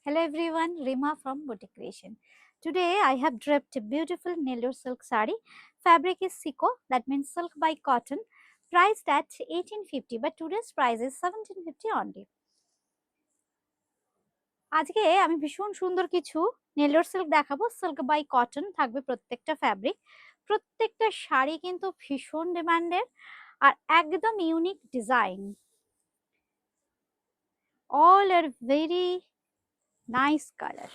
Hello everyone, Rima from Boutique Creation. Today I have draped a beautiful Nellore silk sari. Fabric is Siko, that means silk by cotton, priced at 1850 but today's price is 1750 only. আজকে আমি ভীষণ সুন্দর কিছু Nellore silk দেখাবো। Silk by cotton থাকবে প্রত্যেকটা fabric. প্রত্যেকটা শাড়ি কিন্তু ভীষণ ডিমান্ডের আর একদম unique design. All are very nice color.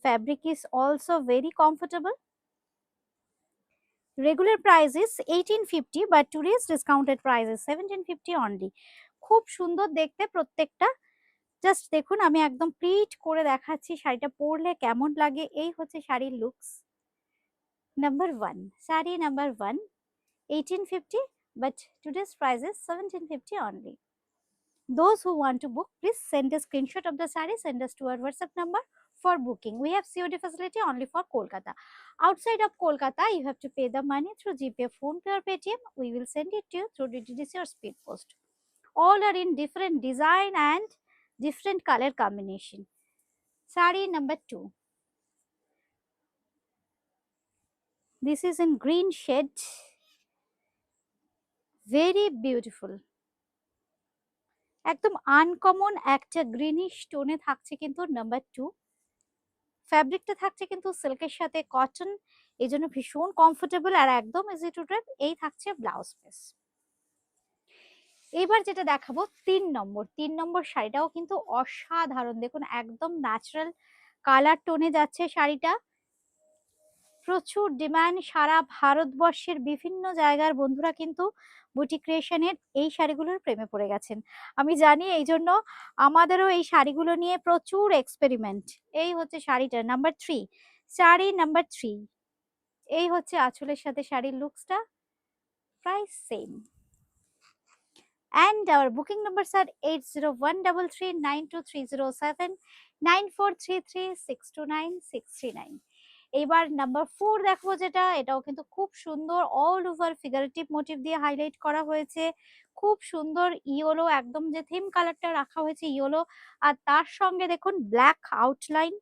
Fabric is also very comfortable. Regular price is 1850 but today's discounted price is 1750 only. খুব সুন্দর দেখতে প্রত্যেকটা। জাস্ট দেখুন আমি একদম প্লিট করে দেখাচ্ছি শাড়িটা পরলে কেমন লাগে। এই হচ্ছে শাড়ির looks. Number 1 sari number 1 1850 but today's price is 1750 only. Those who want to book, please send a screenshot of the saree, send us to our WhatsApp number for booking. We have COD facility only for Kolkata. Outside of Kolkata, you have to pay the money through GPay, PhonePe or Paytm. We will send it to you through DTDC or Speed Post. All are in different design and different color combination. Saree number 2. This is in green shade. Very beautiful. একদম uncommon একটা greenish টোনে থাকছে কিন্তু number 2। ফ্যাব্রিকটা থাকছে কিন্তু সিল্কের সাথে cotton, এই জন্য ভীষণ কমফোর্টেবল আর একদম ইজি টু ড্রেপ। এই থাকছে ব্লাউজ পিস। এবার যেটা দেখাবো 3 নম্বর শাড়িটাও কিন্তু অসাধারণ। দেখুন একদম ন্যাচারাল কালার টোনে যাচ্ছে শাড়িটা। প্রচুর ডিমান্ড, সারা ভারতবর্ষের বিভিন্ন জায়গার বন্ধুরা কিন্তু বুটিক ক্রিয়েশনের এই শাড়িগুলোর প্রেমে পড়ে গেছেন। আমি জানি, এই জন্য আমাদেরও এই শাড়িগুলো নিয়ে প্রচুর এক্সপেরিমেন্ট। এই হচ্ছে শাড়িটা নাম্বার 3। শাড়ি নাম্বার 3। এই হচ্ছে আঁচলের সাথে শাড়ির লুকসটা। Price same. And our booking numbers are 8013392307 9433629639। এবার নাম্বার 4 দেখো, যেটা এটাও কিন্তু খুব সুন্দর। অল ওভার ফিগারেটিভ মোটিভ দিয়ে হাইলাইট করা হয়েছে। খুব সুন্দর ইয়েলো, একদম যে থিম কালারটা রাখা হয়েছে ইয়েলো, আর তার সঙ্গে দেখুন ব্ল্যাক আউটলাইন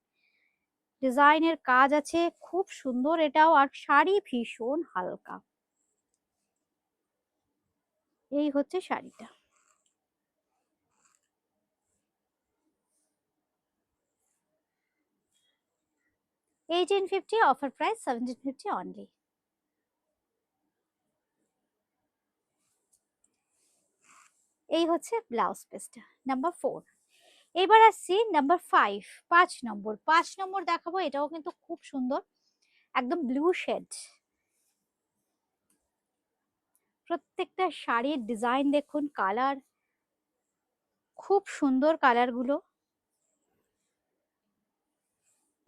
ডিজাইনের কাজ আছে। খুব সুন্দর এটাও, আর শাড়ি ভীষণ হালকা। এই হচ্ছে শাড়িটা। $1850 offer price $1750 only. এই হচ্ছে ব্লাউজ পিসটা নাম্বার 4। এবার আসছি নাম্বার 5 5 নম্বর দেখাবো। এটাও কিন্তু খুব সুন্দর, একদম ব্লু শেড। প্রত্যেকটা শাড়ির ডিজাইন দেখুন, কালার খুব সুন্দর কালার গুলো।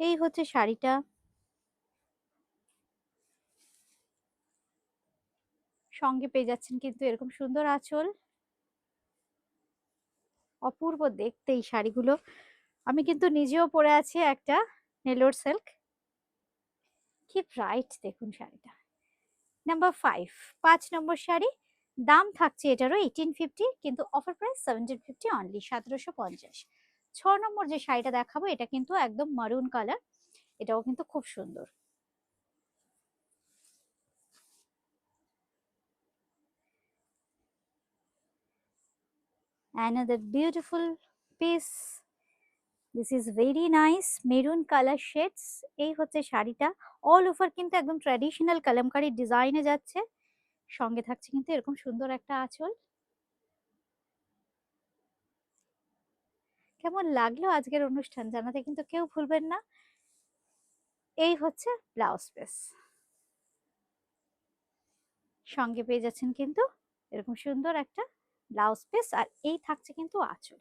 এই হচ্ছে শাড়িটা। সঙ্গে পেয়ে যাচ্ছেন কিন্তু এরকম সুন্দর আঁচল। অপূর্ব দেখতে এই শাড়িগুলো। আমি কিন্তু নিজেও পরে আছি একটা নেলোর সিল্ক। কি ব্রাইট দেখুন শাড়িটা। নাম্বার 5 নম্বর শাড়ি। দাম থাকছে এটারও 1850 কিন্তু অফার প্রাইস 1750 অনলি, 1750। 6 নম্বর যে শাড়িটা দেখাবো এটা কিন্তু একদম মারুন কালার। এটাও কিন্তু খুব সুন্দর। Another beautiful piece. This is very nice maroon colour shades. এই হচ্ছে শাড়িটা। অল ওভার কিন্তু একদম ট্র্যাডিশনাল কালামকারী ডিজাইনে যাচ্ছে। সঙ্গে থাকছে কিন্তু এরকম সুন্দর একটা আঁচল। কেমন লাগলো আজকের অনুষ্ঠান জানাতে কিন্তু কেউ ভুলবেন না। এই হচ্ছে ব্লাউজ পিস। সঙ্গে পেয়ে যাচ্ছেন কিন্তু এরকম সুন্দর একটা ব্লাউজ পিস, আর এই থাকছে কিন্তু আঁচল।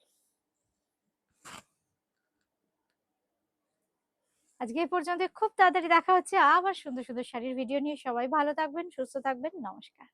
আজকে এই পর্যন্ত। খুব তাড়াতাড়ি দেখা হচ্ছে আবার সুন্দর সুন্দর শাড়ির ভিডিও নিয়ে। সবাই ভালো থাকবেন, সুস্থ থাকবেন। নমস্কার।